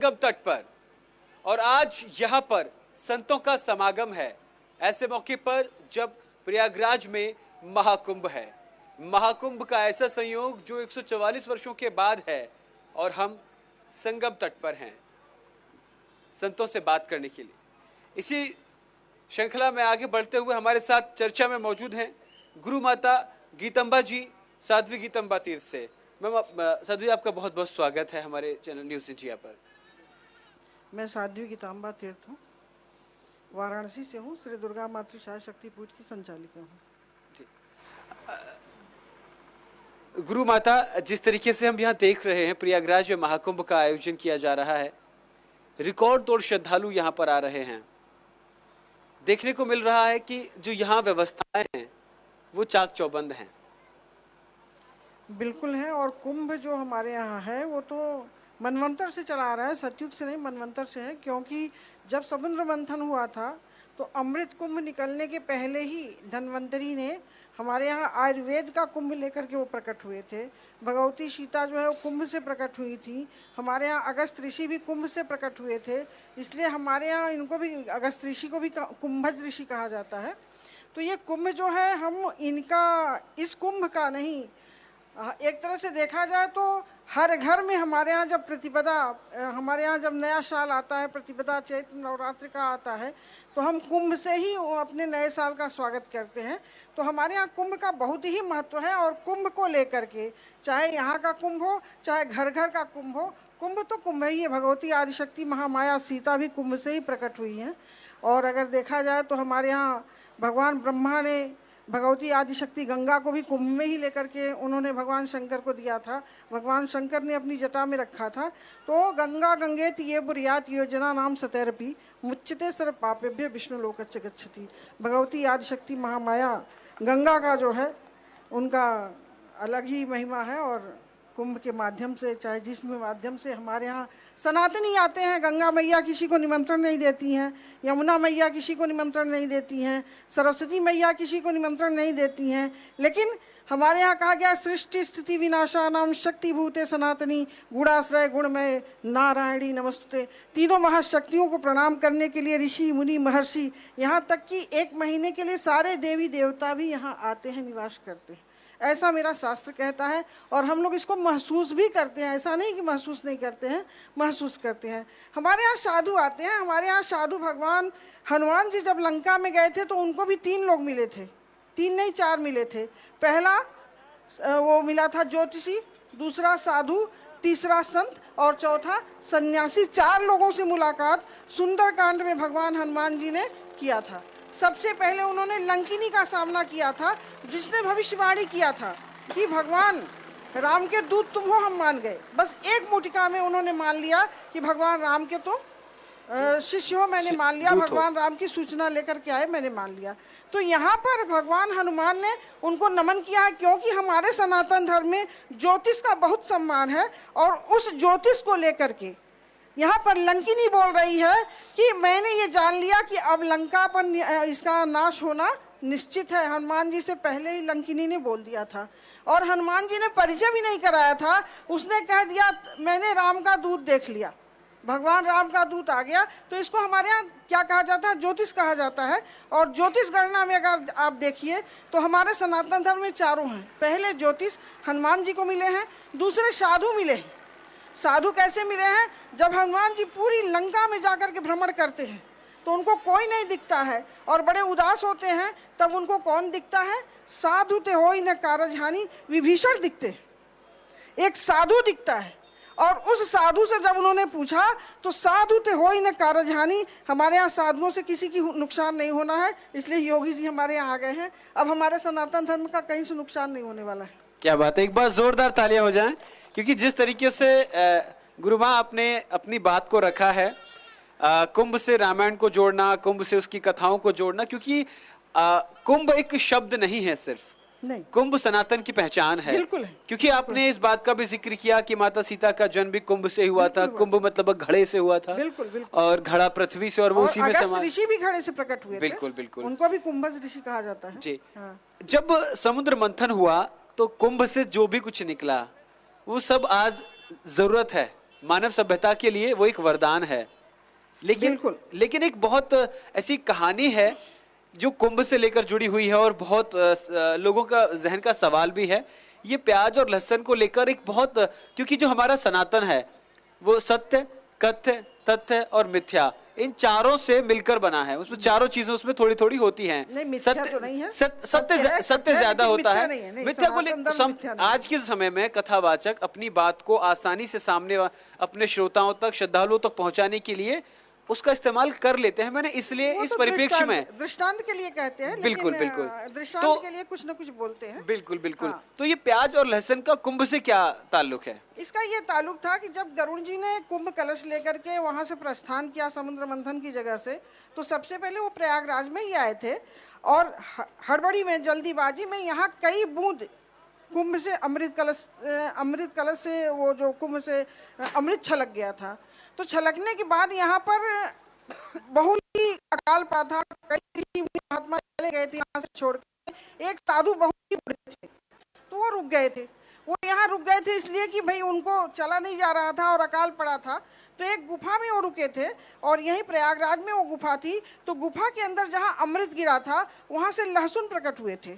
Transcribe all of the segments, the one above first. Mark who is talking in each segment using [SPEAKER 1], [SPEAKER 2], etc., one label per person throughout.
[SPEAKER 1] संगम तट पर और आज यहाँ पर संतों का समागम है। ऐसे मौके पर जब प्रयागराज में महाकुंभ है, महाकुंभ का ऐसा संयोग जो 144 वर्षों के बाद है और हम संगम तट पर हैं संतों से बात करने के लिए। इसी श्रृंखला में आगे बढ़ते हुए हमारे साथ चर्चा में मौजूद हैं गुरु माता गीतम्बा जी, साध्वी गीतम्बा तीर्थ से। मैम, साध्वी आपका बहुत बहुत स्वागत है हमारे चैनल न्यूज़ इंडिया पर।
[SPEAKER 2] मैं साध्वी गीतम्बा तीर्थ हूँ, वाराणसी से हूँ, श्री दुर्गा मातृ शक्ति पीठ की संचालिका हूँ।
[SPEAKER 1] गुरु माता, जिस तरीके से हम यहाँ देख रहे हैं प्रयागराज में महाकुंभ का आयोजन किया जा रहा है, रिकॉर्ड तोड़ श्रद्धालु यहाँ पर आ रहे हैं। देखने को मिल रहा है कि जो यहाँ व्यवस्थाएं हैं वो चाक चौबंद हैं।
[SPEAKER 2] बिल्कुल है। और कुंभ जो हमारे यहाँ है वो तो मनवंतर से चला आ रहा है, सतयुग से नहीं, मनवंतर से है। क्योंकि जब समुद्र मंथन हुआ था तो अमृत कुंभ निकलने के पहले ही धन्वंतरी ने हमारे यहाँ आयुर्वेद का कुंभ लेकर के वो प्रकट हुए थे। भगवती सीता जो है वो कुंभ से प्रकट हुई थी। हमारे यहाँ अगस्त ऋषि भी कुंभ से प्रकट हुए थे, इसलिए हमारे यहाँ इनको भी, अगस्त ऋषि को भी कुंभज ऋषि कहा जाता है। तो ये कुंभ जो है, हम इनका, इस कुंभ का नहीं, एक तरह से देखा जाए तो हर घर में हमारे यहाँ जब प्रतिपदा, हमारे यहाँ जब नया साल आता है, प्रतिपदा चैत्र नवरात्र का आता है, तो हम कुंभ से ही अपने नए साल का स्वागत करते हैं। तो हमारे यहाँ कुंभ का बहुत ही महत्व है। और कुंभ को लेकर के, चाहे यहाँ का कुंभ हो, चाहे घर घर का कुंभ हो, कुंभ तो कुंभ ही है। भगवती आदिशक्ति महामाया सीता भी कुंभ से ही प्रकट हुई हैं। और अगर देखा जाए तो हमारे यहाँ भगवान ब्रह्मा ने भगवती आदिशक्ति गंगा को भी कुंभ में ही लेकर के उन्होंने भगवान शंकर को दिया था। भगवान शंकर ने अपनी जटा में रखा था। तो गंगा गंगेत ये बुरियात योजना नाम सतैरपि मुच्यते सर्व पापेभ्य विष्णु लोकच्च गच्छति। भगवती आदिशक्ति महामाया गंगा का जो है उनका अलग ही महिमा है। और कुंभ के माध्यम से, चाहे जिसमें माध्यम से हमारे यहाँ सनातनी आते हैं, गंगा मैया किसी को निमंत्रण नहीं देती हैं, यमुना मैया किसी को निमंत्रण नहीं देती हैं, सरस्वती मैया किसी को निमंत्रण नहीं देती हैं। लेकिन हमारे यहाँ कहा गया सृष्टि स्थिति विनाशानाम शक्ति भूते सनातनी गुणाश्रय गुणमय नारायणी नमस्ते। तीनों महाशक्तियों को प्रणाम करने के लिए ऋषि मुनि महर्षि, यहाँ तक कि 1 महीने के लिए सारे देवी देवता भी यहाँ आते हैं, निवास करते हैं। ऐसा मेरा शास्त्र कहता है। और हम लोग इसको महसूस भी करते हैं, ऐसा नहीं कि महसूस नहीं करते हैं, महसूस करते हैं। हमारे यहाँ साधु आते हैं। हमारे यहाँ साधु, भगवान हनुमान जी जब लंका में गए थे तो उनको भी 3 लोग मिले थे, 3 नहीं 4 मिले थे। पहला वो मिला था ज्योतिषी, दूसरा साधु, तीसरा संत और चौथा सन्यासी। 4 लोगों से मुलाकात सुंदरकांड में भगवान हनुमान जी ने किया था। सबसे पहले उन्होंने लंकिनी का सामना किया था, जिसने भविष्यवाणी किया था कि भगवान राम के दूत तुम हो, हम मान गए। बस एक मुटिका में उन्होंने मान लिया कि भगवान राम के तो शिष्य हो, मैंने मान लिया। भगवान राम की सूचना लेकर के आए, मैंने मान लिया। तो यहाँ पर भगवान हनुमान ने उनको नमन किया है, क्योंकि हमारे सनातन धर्म में ज्योतिष का बहुत सम्मान है। और उस ज्योतिष को लेकर के यहाँ पर लंकिनी बोल रही है कि मैंने ये जान लिया कि अब लंका पर इसका नाश होना निश्चित है। हनुमान जी से पहले ही लंकिनी ने बोल दिया था। और हनुमान जी ने परिचय भी नहीं कराया था, उसने कह दिया मैंने राम का दूत देख लिया, भगवान राम का दूत आ गया। तो इसको हमारे यहाँ क्या कहा जाता है? ज्योतिष कहा जाता है। और ज्योतिष गणना में अगर आप देखिए तो हमारे सनातन धर्म में 4 हैं। पहले ज्योतिष हनुमान जी को मिले हैं, दूसरे साधु मिले हैं। साधु कैसे मिले हैं? जब हनुमान जी पूरी लंका में जाकर के भ्रमण करते हैं तो उनको कोई नहीं दिखता है और बड़े उदास होते हैं, तब उनको कौन दिखता है? साधु ते होई न कारजहानि, विभीषण दिखते हैं, एक साधु दिखता है। और उस साधु से जब उन्होंने पूछा तो साधु ते होई न कारजहानि, हमारे यहाँ साधुओं से किसी की नुकसान नहीं होना है, इसलिए योगी जी हमारे यहाँ आ गए हैं। अब हमारे सनातन धर्म का कहीं से नुकसान नहीं होने वाला है।
[SPEAKER 1] क्या बात है, एक बार जोरदार तालियां हो जाएं, क्योंकि जिस तरीके से गुरु माँ आपने अपनी बात को रखा है, कुंभ से रामायण को जोड़ना, कुंभ से उसकी कथाओं को जोड़ना, क्योंकि कुंभ एक शब्द नहीं है सिर्फ,
[SPEAKER 2] नहीं,
[SPEAKER 1] कुंभ सनातन की पहचान है।
[SPEAKER 2] बिल्कुल है।
[SPEAKER 1] क्योंकि आपने इस बात का भी जिक्र किया कि माता सीता का जन्म भी कुंभ से हुआ था। कुंभ मतलब घड़े से हुआ था।
[SPEAKER 2] बिल्कुल, बिल्कुल।
[SPEAKER 1] और घड़ा पृथ्वी से, और वो उसी में समा।
[SPEAKER 2] ऋषि भी घड़े से प्रकट हुए थे।
[SPEAKER 1] बिल्कुल बिल्कुल,
[SPEAKER 2] उनको भी कुंभज ऋषि कहा जाता है
[SPEAKER 1] जी।
[SPEAKER 2] हाँ।
[SPEAKER 1] जब समुद्र मंथन हुआ तो कुंभ से जो भी कुछ निकला वो सब आज जरूरत है मानव सभ्यता के लिए वो एक वरदान है।
[SPEAKER 2] बिल्कुल।
[SPEAKER 1] लेकिन एक बहुत ऐसी कहानी है जो कुंभ से लेकर जुड़ी हुई है और बहुत लोगों का जहन का सवाल भी है। ये प्याज और लहसुन को लेकर एक बहुत, क्योंकि जो हमारा सनातन है वो सत्य, कथ्य, तथ्य और मिथ्या, इन चारों से मिलकर बना है। उसमें चारों चीजें उसमें थोड़ी थोड़ी होती हैं।
[SPEAKER 2] नहीं, मिथ्या तो नहीं है।
[SPEAKER 1] सत्य ज्यादा होता है। मिथ्या को
[SPEAKER 2] लेकर
[SPEAKER 1] आज के समय में कथावाचक अपनी बात को आसानी से सामने अपने श्रोताओं तक, श्रद्धालुओं तक पहुंचाने के लिए उसका इस्तेमाल कर लेते हैं। मैंने इसलिए इस परिप्रेक्ष्य में
[SPEAKER 2] दृष्टांत के लिए कहते हैं,
[SPEAKER 1] बिल्कुल बिल्कुल
[SPEAKER 2] दृष्टांत के लिए कुछ न कुछ बोलते हैं।
[SPEAKER 1] बिल्कुल बिल्कुल। तो ये प्याज और लहसुन का कुंभ से क्या ताल्लुक है?
[SPEAKER 2] इसका ये ताल्लुक था कि जब गरुड़ जी ने कुंभ कलश लेकर के वहां से प्रस्थान किया समुद्र मंथन की जगह से, तो सबसे पहले वो प्रयागराज में ही आए थे और हड़बड़ी में, जल्दीबाजी में यहाँ कई बूंद कुंभ से अमृत कलश से वो जो कुंभ से अमृत छलक गया था। तो छलकने के बाद यहाँ पर बहुत ही अकाल पड़ा था। कई महात्मा चले गए थे यहाँ से छोड़ के। एक साधु बहुत ही बड़े थे तो वो रुक गए थे। वो यहाँ रुक गए थे इसलिए कि भाई उनको चला नहीं जा रहा था और अकाल पड़ा था। तो एक गुफा में वो रुके थे और यहीं प्रयागराज में वो गुफा थी। तो गुफा के अंदर जहाँ अमृत गिरा था वहाँ से लहसुन प्रकट हुए थे।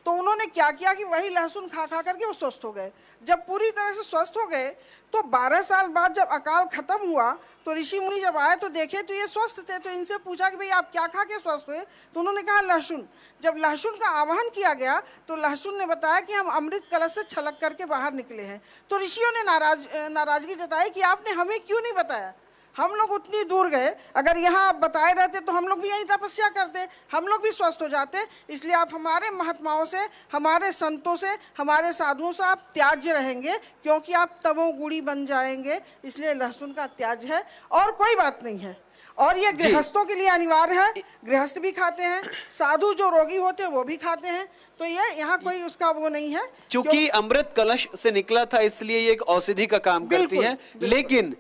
[SPEAKER 2] तो उन्होंने क्या किया कि वही लहसुन खा खा करके वो स्वस्थ हो गए। जब पूरी तरह से स्वस्थ हो गए तो 12 साल बाद जब अकाल खत्म हुआ तो ऋषि मुनि जब आए तो देखे तो ये स्वस्थ थे। तो इनसे पूछा कि भाई आप क्या खा के स्वस्थ हुए? तो उन्होंने कहा लहसुन। जब लहसुन का आवाहन किया गया तो लहसुन ने बताया कि हम अमृत कलश से छलक करके बाहर निकले हैं। तो ऋषियों ने नाराजगी जताई कि आपने हमें क्यों नहीं बताया? हम लोग उतनी दूर गए, अगर यहाँ आप बताए रहते तो हम लोग भी यहीं तपस्या करते, हम लोग भी स्वस्थ हो जाते। इसलिए आप हमारे महात्माओं से, हमारे संतों से, हमारे साधुओं से आप त्याज्य रहेंगे, क्योंकि आप तमोगुणी बन जाएंगे। इसलिए लहसुन का त्याज है और कोई बात नहीं है। और ये गृहस्थों के लिए अनिवार्य है, गृहस्थ भी खाते हैं, साधु जो रोगी होते हैं वो भी खाते हैं। तो ये यहाँ कोई उसका वो नहीं है।
[SPEAKER 1] चूंकि अमृत कलश से निकला था इसलिए ये एक औषधि का काम करती है। लेकिन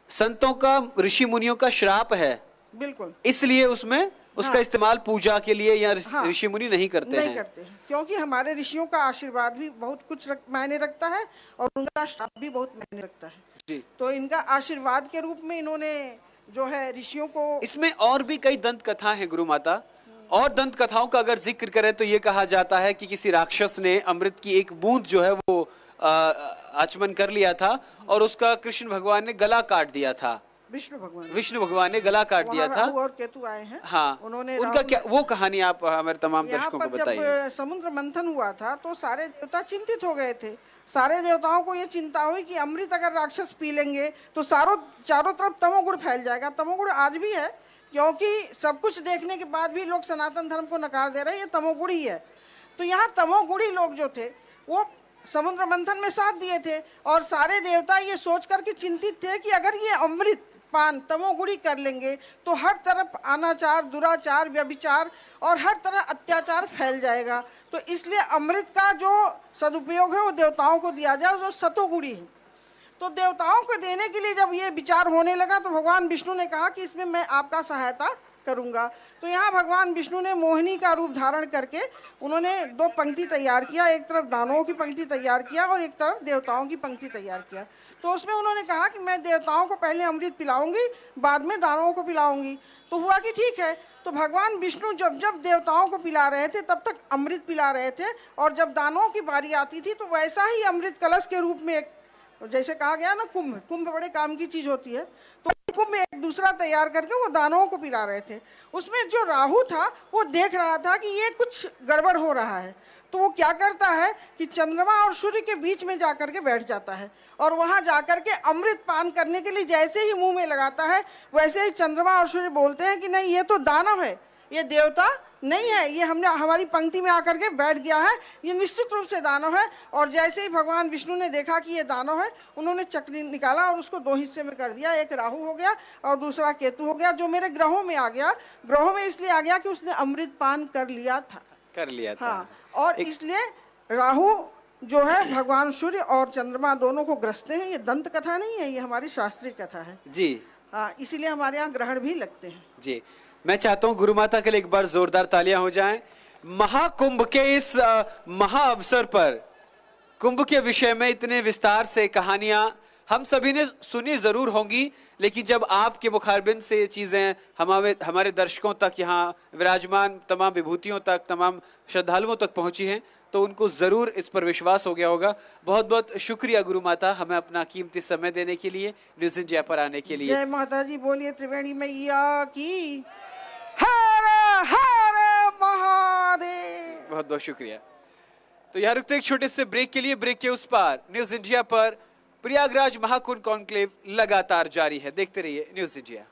[SPEAKER 1] संतों का, ऋषि मुनियों का श्राप है,
[SPEAKER 2] बिल्कुल,
[SPEAKER 1] इसलिए उसमें उसका इस्तेमाल पूजा के लिए या ऋषि मुनि नहीं करते हैं।
[SPEAKER 2] क्योंकि हमारे ऋषियों का आशीर्वाद भी बहुत कुछ मायने रखता है और उनका श्राप भी बहुत मायने रखता है जी। तो इनका आशीर्वाद के रूप में इन्होंने जो है ऋषियों को। इसमें
[SPEAKER 1] और भी कई दंत कथा है गुरु माता, और दंत कथाओं का अगर जिक्र करें तो ये कहा जाता है कि किसी राक्षस ने अमृत की एक बूंद जो है वो आचमन कर लिया था और उसका कृष्ण भगवान ने गला काट दिया था। विष्णु भगवान ने गला काट दिया था।
[SPEAKER 2] और केतु आए हैं।
[SPEAKER 1] हाँ,
[SPEAKER 2] उन्होंने
[SPEAKER 1] उनका क्या वो कहानी आप हमारे तमाम दर्शकों को बताइए।
[SPEAKER 2] जब समुद्र मंथन हुआ था तो सारे देवता चिंतित हो गए थे। सारे देवताओं को ये चिंता हुई कि अमृत अगर राक्षस पी लेंगे तो चारों तरफ तमोगुण फैल जाएगा। तमोगुण आज भी है, क्योंकि सब कुछ देखने के बाद भी लोग सनातन धर्म को नकार दे रहे हैं, ये तमोगुण ही है। तो यहाँ तमोगुणी लोग जो थे वो समुद्र मंथन में साथ दिए थे और सारे देवता ये सोच करके चिंतित थे कि अगर ये अमृत पान तमोगुणी कर लेंगे तो हर तरफ अनाचार, दुराचार, व्यभिचार और हर तरह अत्याचार फैल जाएगा। तो इसलिए अमृत का जो सदुपयोग है वो देवताओं को दिया जाए जो सतोगुणी है। तो देवताओं को देने के लिए जब ये विचार होने लगा तो भगवान विष्णु ने कहा कि इसमें मैं आपका सहायता करूंगा। तो यहाँ भगवान विष्णु ने मोहिनी का रूप धारण करके उन्होंने 2 पंक्ति तैयार किया, एक तरफ दानवों की पंक्ति तैयार किया और एक तरफ देवताओं की पंक्ति तैयार किया। तो उसमें उन्होंने कहा कि मैं देवताओं को पहले अमृत पिलाऊंगी, बाद में दानवों को पिलाऊंगी। तो हुआ कि ठीक है। तो भगवान विष्णु जब जब देवताओं को पिला रहे थे तब तक अमृत पिला रहे थे और जब दानवों की बारी आती थी तो वैसा ही अमृत कलश के रूप में, जैसे कहा गया ना कुंभ बड़े काम की चीज होती है, तो कुंभ में एक दूसरा तैयार करके वो दानवों को पिला रहे थे। उसमें जो राहु था वो देख रहा था कि ये कुछ गड़बड़ हो रहा है। तो वो क्या करता है कि चंद्रमा और सूर्य के बीच में जाकर के बैठ जाता है और वहां जाकर के अमृत पान करने के लिए जैसे ही मुंह में लगाता है वैसे ही चंद्रमा और सूर्य बोलते हैं कि नहीं, ये तो दानव है, ये देवता नहीं है, ये हमारी पंक्ति में आकर के बैठ गया है, ये निश्चित रूप से दानव है। और जैसे ही भगवान विष्णु ने देखा कि ये दानव है, उन्होंने चक्र निकाला और उसको 2 हिस्से में कर दिया। एक राहु हो गया और दूसरा केतु हो गया, जो मेरे ग्रहों में आ गया। ग्रहों में इसलिए आ गया कि उसने अमृत पान कर लिया था। हाँ, और इसलिए राहु जो है भगवान सूर्य और चंद्रमा दोनों को ग्रसते हैं। ये दंत कथा नहीं है, ये हमारी शास्त्रीय कथा है जी। इसीलिए हमारे यहाँ ग्रहण भी लगते हैं जी।
[SPEAKER 1] मैं चाहता हूँ गुरु माता के लिए एक बार जोरदार तालियां हो जाएं। महाकुंभ के इस महा अवसर पर कुंभ के विषय में इतने विस्तार से कहानियां हम सभी ने सुनी जरूर होंगी, लेकिन जब आपके मुखारबिंद से ये चीजें हमारे दर्शकों तक, यहाँ विराजमान तमाम विभूतियों तक, तमाम श्रद्धालुओं तक पहुंची हैं, तो उनको जरूर इस पर विश्वास हो गया होगा। बहुत बहुत शुक्रिया गुरु माता, हमें अपना कीमती समय देने के लिए, न्यूज़ इंडिया पर आने के लिए।
[SPEAKER 2] जय माता जी, बोलिए त्रिवेणी मैया की। हर हर महादेव।
[SPEAKER 1] बहुत बहुत शुक्रिया। तो यहाँ रुकते एक छोटे से ब्रेक के लिए। ब्रेक के उस पार न्यूज़ इंडिया पर प्रयागराज महाकुंभ कॉन्क्लेव लगातार जारी है। देखते रहिए न्यूज़ इंडिया।